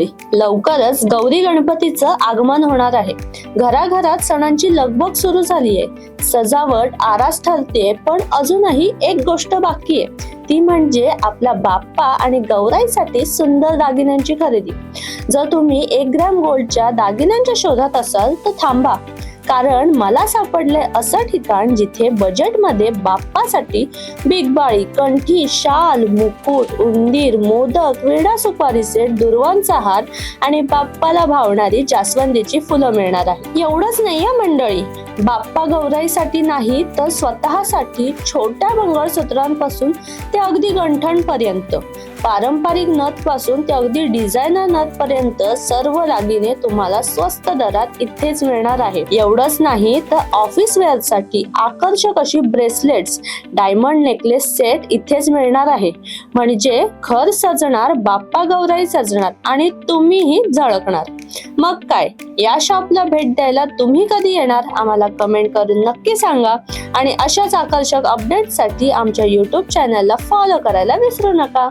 मंडळी, लवकरच गौरी गणपतीचं आगमन होणार आहे. घराघरात सणांची लगबग सुरू झाली आहे. सजावट आरास ठरते, पण अजूनही एक गोष्ट बाकी आहे. ती म्हणजे आपल्या बाप्पा आणि गौराईसाठी सुंदर दागिन्यांची खरेदी. जर तुम्ही 1 ग्रॅम गोल्डच्या दागिन्यांच्या शोधात असाल तर थांबा, कारण मला सापडले असं ठिकाण जिथे बजेटमध्ये बाप्पासाठी बिगबाळी, कंठी, शाल, मुकुट, उंदीर, मोदक, विडा सुपारी सेट, दुर्वांचा हार आणि बाप्पाला भावणारी जास्वंदीची फुलं मिळणार आहे. एवढंच नाही या मंडळी, बाप्पा गौराईसाठी नाही तर स्वतःसाठी छोट्या मंगळसूत्रांपासून ते अगदी गंठणपर्यंत, पारंपरिक नथ पासून ते अगदी डिझायनर नथ पर्यंत सर्व दागिने तुम्हाला स्वस्त दरात इथेच मिळणार आहे. एवढंच नाही तर ऑफिस वेअर साठी आकर्षक अशी ब्रेसलेट्स, डायमंड नेकलेस सेट इथेच मिळणार आहे. म्हणजे घर सजणार, बाप्पा गौराई सजणार आणि तुम्हीही झळकणार. मग काय, या शॉपला भेट द्यायला तुम्ही कधी येणार आम्हाला कमेंट करून नक्की सांगा. आणि अशाच आकर्षक अपडेट्ससाठी आमच्या YouTube चॅनलला फॉलो करायला विसरू नका.